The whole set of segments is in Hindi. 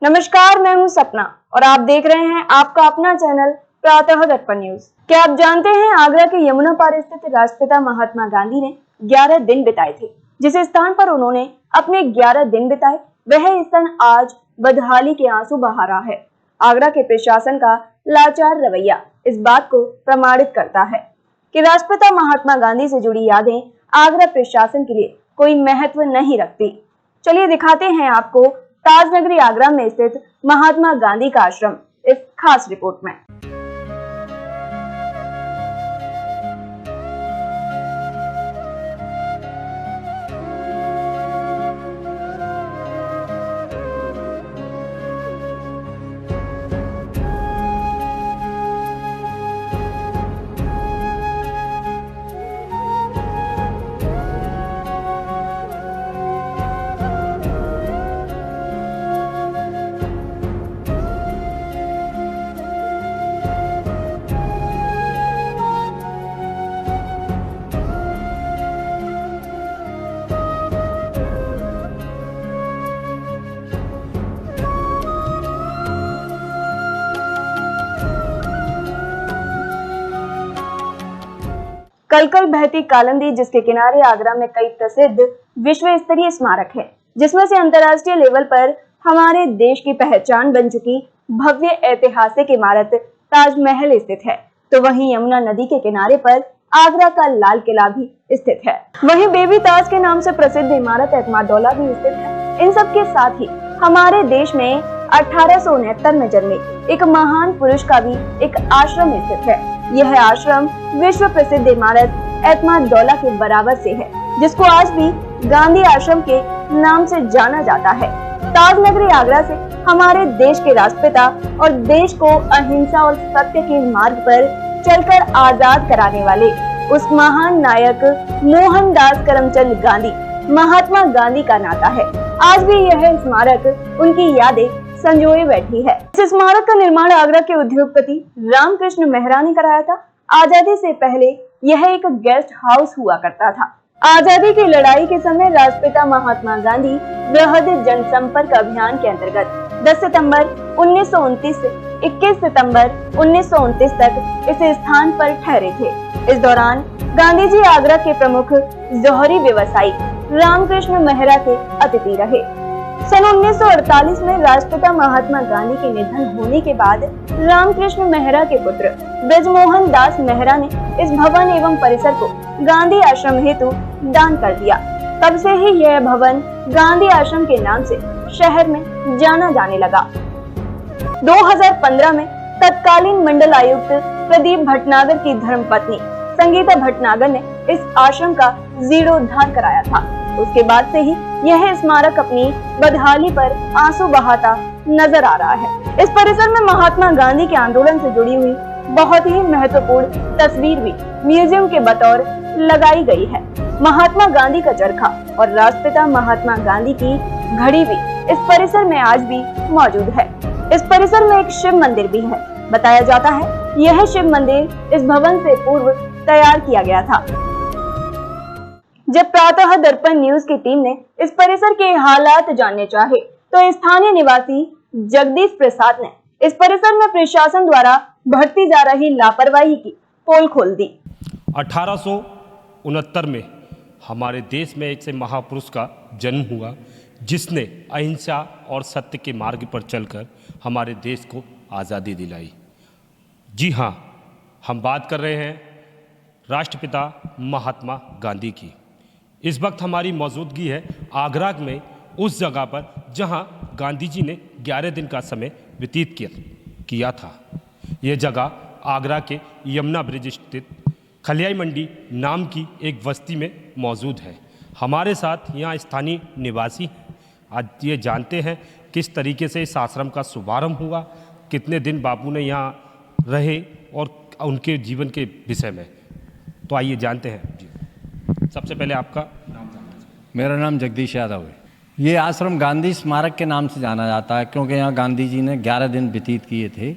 नमस्कार, मैं हूं सपना और आप देख रहे हैं आपका अपना चैनल प्रातः दर्पण न्यूज। क्या आप जानते हैं आगरा के यमुना पार स्थित राष्ट्रपिता महात्मा गांधी ने 11 दिन बिताए थे। जिस स्थान पर उन्होंने अपने 11 दिन बिताए वह स्थान आज बदहाली के आंसू बहा रहा है। आगरा के प्रशासन का लाचार रवैया इस बात को प्रमाणित करता है कि राष्ट्रपिता महात्मा गांधी से जुड़ी यादें आगरा प्रशासन के लिए कोई महत्व नहीं रखती। चलिए दिखाते हैं आपको ताजनगरी आगरा में स्थित महात्मा गांधी का आश्रम इस खास रिपोर्ट में। कल बहती कालंदी, जिसके किनारे आगरा में कई प्रसिद्ध विश्व स्तरीय स्मारक है, जिसमें से अंतर्राष्ट्रीय लेवल पर हमारे देश की पहचान बन चुकी भव्य ऐतिहासिक इमारत ताजमहल स्थित है, तो वहीं यमुना नदी के किनारे पर आगरा का लाल किला भी स्थित है। वहीं बेबी ताज के नाम से प्रसिद्ध इमारत एतमादौला भी स्थित है। इन सब के साथ ही हमारे देश में 1869 में जन्मे एक महान पुरुष का भी एक आश्रम स्थित है। यह आश्रम विश्व प्रसिद्ध इमारत एतमादौला के बराबर से है, जिसको आज भी गांधी आश्रम के नाम से जाना जाता है। ताजनगरी आगरा से हमारे देश के राष्ट्रपिता और देश को अहिंसा और सत्य के मार्ग पर चलकर आजाद कराने वाले उस महान नायक मोहनदास करमचंद गांधी महात्मा गांधी का नाता है। आज भी यह स्मारक उनकी यादें संजोए बैठी है। इस स्मारक का निर्माण आगरा के उद्योगपति रामकृष्ण मेहरा ने कराया था। आजादी से पहले यह एक गेस्ट हाउस हुआ करता था। आजादी की लड़ाई के समय राष्ट्रपिता महात्मा गांधी बृहद जनसंपर्क अभियान के अंतर्गत 10 सितंबर 1929 से 21 सितंबर 1929 तक इस स्थान पर ठहरे थे। इस दौरान गांधी जी आगरा के प्रमुख जौहरी व्यवसायी रामकृष्ण मेहरा के अतिथि रहे। सन 1948 में राष्ट्रपिता महात्मा गांधी के निधन होने के बाद रामकृष्ण मेहरा के पुत्र ब्रजमोहन दास मेहरा ने इस भवन एवं परिसर को गांधी आश्रम हेतु दान कर दिया। तब से ही यह भवन गांधी आश्रम के नाम से शहर में जाना जाने लगा। 2015 में तत्कालीन मंडल आयुक्त प्रदीप भटनागर की धर्मपत्नी संगीता भटनागर ने इस आश्रम का जीर्णोद्धार कराया था। उसके बाद से ही यह स्मारक अपनी बदहाली पर आंसू बहाता नजर आ रहा है। इस परिसर में महात्मा गांधी के आंदोलन से जुड़ी हुई बहुत ही महत्वपूर्ण तस्वीर भी म्यूजियम के बतौर लगाई गई है। महात्मा गांधी का चरखा और राष्ट्रपिता महात्मा गांधी की घड़ी भी इस परिसर में आज भी मौजूद है। इस परिसर में एक शिव मंदिर भी है। बताया जाता है यह शिव मंदिर इस भवन से पूर्व तैयार किया गया था। जब प्रातः दर्पण न्यूज की टीम ने इस परिसर के हालात जानने चाहे तो स्थानीय निवासी जगदीश प्रसाद ने इस परिसर में प्रशासन द्वारा बढ़ती जा रही लापरवाही की पोल खोल दी। 1869 में हमारे देश में एक से महापुरुष का जन्म हुआ, जिसने अहिंसा और सत्य के मार्ग पर चलकर हमारे देश को आज़ादी दिलाई। जी हाँ, हम बात कर रहे हैं राष्ट्रपिता महात्मा गांधी की। इस वक्त हमारी मौजूदगी है आगरा में, उस जगह पर जहां गांधी जी ने 11 दिन का समय व्यतीत किया था। यह जगह आगरा के यमुना ब्रिज स्थित खलियाई मंडी नाम की एक बस्ती में मौजूद है। हमारे साथ यहाँ स्थानीय निवासी हैं। आज ये जानते हैं किस तरीके से इस आश्रम का शुभारंभ हुआ, कितने दिन बापू ने यहाँ रहे और उनके जीवन के विषय में। तो आइए जानते हैं जी। सबसे पहले आपका नाम जानना चाहिए। मेरा नाम जगदीश यादव है। ये आश्रम गांधी स्मारक के नाम से जाना जाता है, क्योंकि यहाँ गांधी जी ने 11 दिन व्यतीत किए थे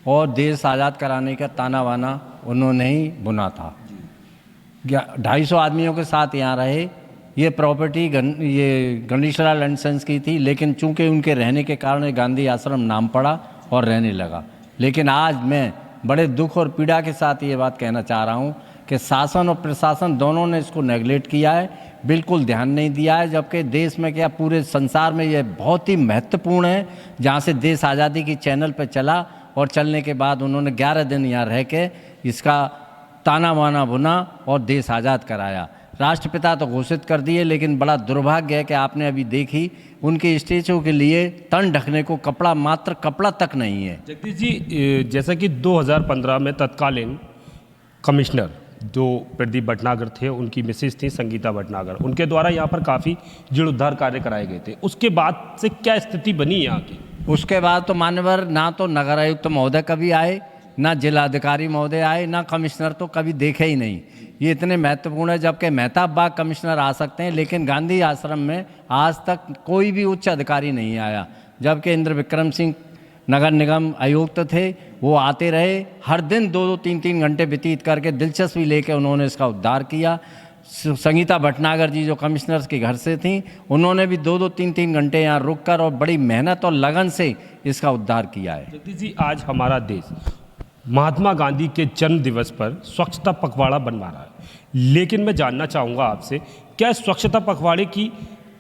और देश आज़ाद कराने का ताना बाना उन्होंने ही बुना था। 250 आदमियों के साथ यहाँ रहे। ये प्रॉपर्टी ये गणेशलाल एंड सन्स की थी, लेकिन चूंकि उनके रहने के कारण ये गांधी आश्रम नाम पड़ा और रहने लगा। लेकिन आज मैं बड़े दुख और पीड़ा के साथ ये बात कहना चाह रहा हूँ कि शासन और प्रशासन दोनों ने इसको नेगलेक्ट किया है, बिल्कुल ध्यान नहीं दिया है, जबकि देश में क्या पूरे संसार में ये बहुत ही महत्वपूर्ण है। जहाँ से देश आज़ादी की चैनल पर चला और चलने के बाद उन्होंने 11 दिन यहाँ रह के इसका ताना बाना बुना और देश आज़ाद कराया। राष्ट्रपिता तो घोषित कर दिए, लेकिन बड़ा दुर्भाग्य है कि आपने अभी देखी उनके स्टेचू के लिए तन ढकने को कपड़ा, मात्र कपड़ा तक नहीं है। जगदीश जी, जैसा कि 2015 में तत्कालीन कमिश्नर जो प्रदीप भटनागर थे, उनकी मिसेज थी संगीता भटनागर, उनके द्वारा यहाँ पर काफ़ी जीर्णोद्धार कार्य कराए गए थे। उसके बाद से क्या स्थिति बनी यहाँ की? उसके बाद तो मान्यवर ना तो नगर आयुक्त महोदय कभी आए, ना जिलाधिकारी महोदय आए, ना कमिश्नर तो कभी देखे ही नहीं। ये इतने महत्वपूर्ण है, जबकि मेहताब बाग कमिश्नर आ सकते हैं, लेकिन गांधी आश्रम में आज तक कोई भी उच्च अधिकारी नहीं आया। जबकि इंद्र विक्रम सिंह नगर निगम आयुक्त थे, वो आते रहे, हर दिन 2-2, 3-3 घंटे व्यतीत करके दिलचस्पी लेके उन्होंने इसका उद्धार किया। संगीता भटनागर जी जो कमिश्नर्स के घर से थी, उन्होंने भी 2-2, 3-3 घंटे यहाँ रुककर और बड़ी मेहनत और लगन से इसका उद्धार किया है। जगदीश जी, आज हमारा देश महात्मा गांधी के जन्म दिवस पर स्वच्छता पखवाड़ा बनवा रहा है, लेकिन मैं जानना चाहूँगा आपसे, क्या स्वच्छता पखवाड़े की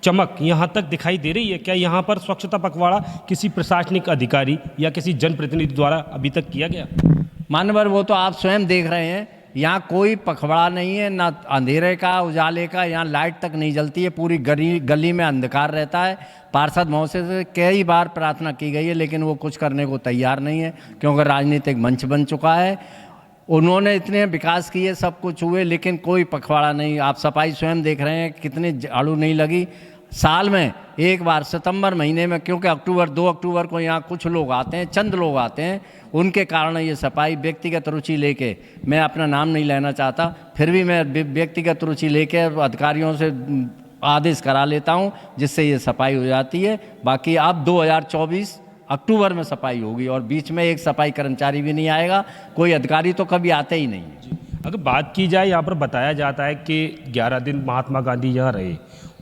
चमक यहाँ तक दिखाई दे रही है? क्या यहाँ पर स्वच्छता पखवाड़ा किसी प्रशासनिक अधिकारी या किसी जनप्रतिनिधि द्वारा अभी तक किया गया? मानवर, वो तो आप स्वयं देख रहे हैं, यहाँ कोई पखवाड़ा नहीं है, ना अंधेरे का उजाले का, यहाँ लाइट तक नहीं जलती है, पूरी गली में अंधकार रहता है। पार्षद महोदय से कई बार प्रार्थना की गई है, लेकिन वो कुछ करने को तैयार नहीं है, क्योंकि राजनीतिक मंच बन चुका है। उन्होंने इतने विकास किए, सब कुछ हुए, लेकिन कोई पखवाड़ा नहीं। आप सफाई स्वयं देख रहे हैं, कितनी झाड़ू नहीं लगी। साल में एक बार सितंबर महीने में, क्योंकि 2 अक्टूबर को यहाँ कुछ लोग आते हैं, चंद लोग आते हैं, उनके कारण ये सफाई व्यक्तिगत रुचि लेके, मैं अपना नाम नहीं लेना चाहता, फिर भी मैं व्यक्तिगत रुचि लेके अधिकारियों से आदेश करा लेता हूँ, जिससे ये सफाई हो जाती है। बाकी अब 2024 अक्टूबर में सफाई होगी और बीच में एक सफाई कर्मचारी भी नहीं आएगा, कोई अधिकारी तो कभी आते ही नहीं है। अगर बात की जाए, यहाँ पर बताया जाता है कि 11 दिन महात्मा गांधी यहाँ रहे,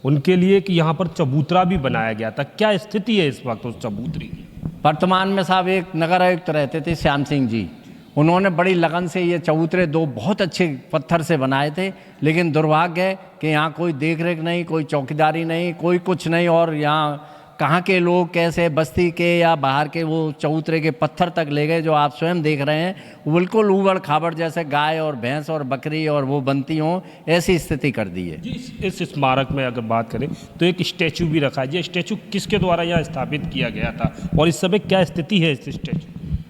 उनके लिए कि यहाँ पर चबूतरा भी बनाया गया था। क्या स्थिति है इस वक्त उस चबूतरे की? वर्तमान में साहब एक नगर आयुक्त रहते थे श्याम सिंह जी, उन्होंने बड़ी लगन से ये चबूतरे 2 बहुत अच्छे पत्थर से बनाए थे, लेकिन दुर्भाग्य है कि यहाँ कोई देख रेख नहीं, कोई चौकीदारी नहीं, कोई कुछ नहीं। और यहाँ कहाँ के लोग कैसे बस्ती के या बाहर के वो चबूतरे के पत्थर तक ले गए, जो आप स्वयं देख रहे हैं, बिल्कुल ऊबड़ खाबड़ जैसे गाय और भैंस और बकरी और वो बनती हों, ऐसी स्थिति कर दी है। जी, इस स्मारक में अगर बात करें तो एक स्टैचू भी रखा है। ये स्टैचू किसके द्वारा यहाँ स्थापित किया गया था और इस समय क्या स्थिति है इस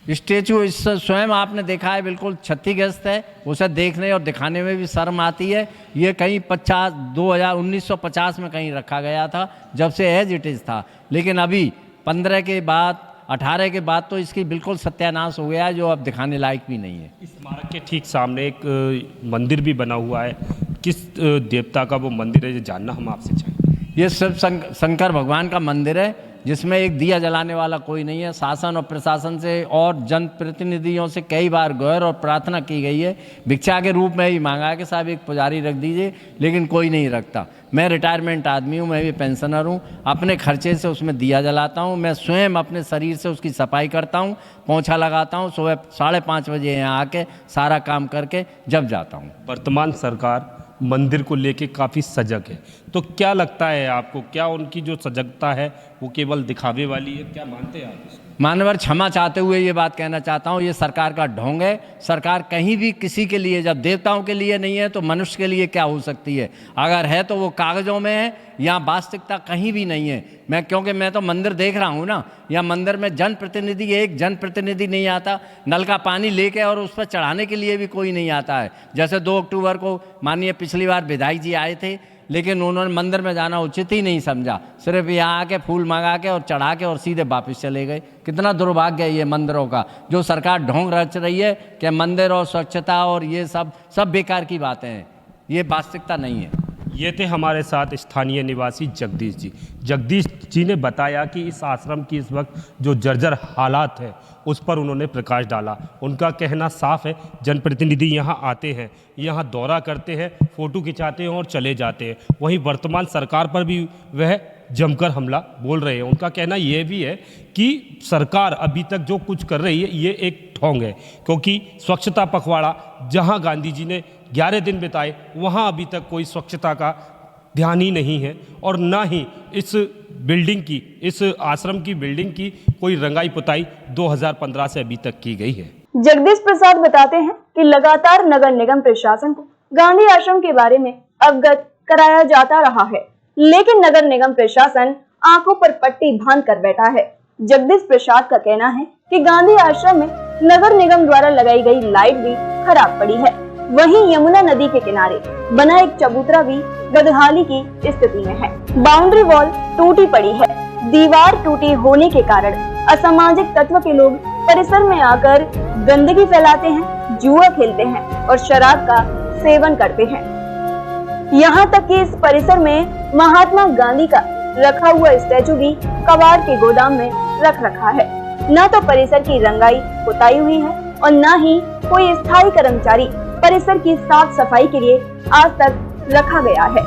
स्टैचू? इस स्वयं आपने देखा है, बिल्कुल क्षतिग्रस्त है, उसे देखने और दिखाने में भी शर्म आती है। ये कहीं 1950 में कहीं रखा गया था, जब से एज इट इज़ था, लेकिन अभी 15 के बाद 18 के बाद तो इसकी बिल्कुल सत्यानाश हो गया है, जो अब दिखाने लायक भी नहीं है। इस स्मारक के ठीक सामने एक मंदिर भी बना हुआ है। किस देवता का वो मंदिर है, ये जानना हम आपसे चाहेंगे। ये सिर्फ शंकर भगवान का मंदिर है, जिसमें एक दिया जलाने वाला कोई नहीं है। शासन और प्रशासन से और जनप्रतिनिधियों से कई बार गौर और प्रार्थना की गई है, भिक्षा के रूप में ही मांगा कि साहब एक पुजारी रख दीजिए, लेकिन कोई नहीं रखता। मैं रिटायरमेंट आदमी हूँ, मैं भी पेंशनर हूँ, अपने खर्चे से उसमें दिया जलाता हूँ, मैं स्वयं अपने शरीर से उसकी सफाई करता हूँ, पोंछा लगाता हूँ, सुबह 5:30 बजे यहाँ आके सारा काम करके जब जाता हूँ। वर्तमान सरकार मंदिर को लेके काफ़ी सजग है, तो क्या लगता है आपको, क्या उनकी जो सजगता है वो केवल दिखावे वाली है? क्या मानते हैं आप इसको? मानवर, क्षमा चाहते हुए ये बात कहना चाहता हूँ, ये सरकार का ढोंग है। सरकार कहीं भी किसी के लिए, जब देवताओं के लिए नहीं है तो मनुष्य के लिए क्या हो सकती है? अगर है तो वो कागज़ों में है, यहाँ वास्तविकता कहीं भी नहीं है। क्योंकि मैं तो मंदिर देख रहा हूँ ना, या मंदिर में एक जनप्रतिनिधि नहीं आता, नल का पानी लेके और उस पर चढ़ाने के लिए भी कोई नहीं आता है। जैसे 2 अक्टूबर को माननीय पिछली बार विधायक जी आए थे, लेकिन उन्होंने मंदिर में जाना उचित ही नहीं समझा, सिर्फ यहाँ आके फूल मंगा के और चढ़ा के और सीधे वापस चले गए। कितना दुर्भाग्य है ये मंदिरों का, जो सरकार ढोंग रच रही है कि मंदिर और स्वच्छता और ये सब बेकार की बातें हैं। ये वास्तविकता नहीं है। ये थे हमारे साथ स्थानीय निवासी जगदीश जी। जगदीश जी ने बताया कि इस आश्रम की इस वक्त जो जर्जर हालात है उस पर उन्होंने प्रकाश डाला। उनका कहना साफ है, जनप्रतिनिधि यहाँ आते हैं, यहाँ दौरा करते हैं, फ़ोटो खिंचाते हैं और चले जाते हैं। वहीं वर्तमान सरकार पर भी वह जमकर हमला बोल रहे हैं। उनका कहना यह भी है कि सरकार अभी तक जो कुछ कर रही है ये एक ढोंग है, क्योंकि स्वच्छता पखवाड़ा जहां गांधी जी ने 11 दिन बिताए वहां अभी तक कोई स्वच्छता का ध्यान ही नहीं है और ना ही इस बिल्डिंग की, इस आश्रम की बिल्डिंग की कोई रंगाई पुताई 2015 से अभी तक की गई है। जगदीश प्रसाद बताते हैं कि लगातार नगर निगम प्रशासन को गांधी आश्रम के बारे में अवगत कराया जाता रहा है, लेकिन नगर निगम प्रशासन आंखों पर पट्टी बांध कर बैठा है। जगदीश प्रसाद का कहना है कि गांधी आश्रम में नगर निगम द्वारा लगाई गई लाइट भी खराब पड़ी है। वहीं यमुना नदी के किनारे बना एक चबूतरा भी गदहाली की स्थिति में है। बाउंड्री वॉल टूटी पड़ी है। दीवार टूटी होने के कारण असामाजिक तत्व के लोग परिसर में आकर गंदगी फैलाते हैं, जुआ खेलते हैं और शराब का सेवन करते हैं। यहाँ तक कि इस परिसर में महात्मा गांधी का रखा हुआ स्टैचू भी कबाड़ के गोदाम में रख रखा है। न तो परिसर की रंगाई पुताई हुई है और न ही कोई स्थायी कर्मचारी परिसर की साफ सफाई के लिए आज तक रखा गया है।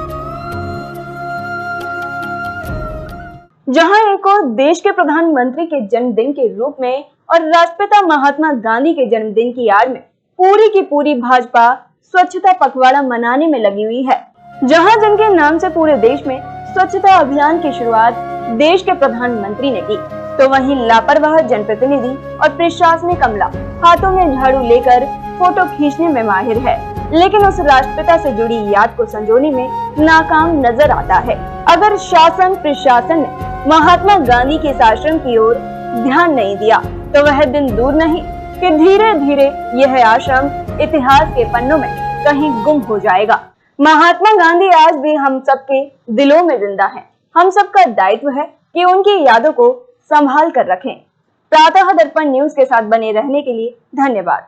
जहां एक और देश के प्रधानमंत्री के जन्मदिन के रूप में और राष्ट्रपिता महात्मा गांधी के जन्मदिन की आड़ में पूरी की पूरी भाजपा स्वच्छता पखवाड़ा मनाने में लगी हुई है। जहां जिनके नाम से पूरे देश में स्वच्छता अभियान की शुरुआत देश के प्रधानमंत्री ने की, तो वहीं लापरवाह जनप्रतिनिधि और प्रशासनिक अमला हाथों में झाड़ू लेकर फोटो खींचने में माहिर है, लेकिन उस राष्ट्रपिता से जुड़ी याद को संजोने में नाकाम नजर आता है। अगर शासन प्रशासन ने महात्मा गांधी के इस आश्रम की ओर ध्यान नहीं दिया तो वह दिन दूर नहीं कि धीरे धीरे यह आश्रम इतिहास के पन्नों में कहीं गुम हो जाएगा। महात्मा गांधी आज भी हम सबके दिलों में जिंदा हैं। हम सबका दायित्व है कि उनकी यादों को संभाल कर रखें। प्रातः दर्पण न्यूज के साथ बने रहने के लिए धन्यवाद।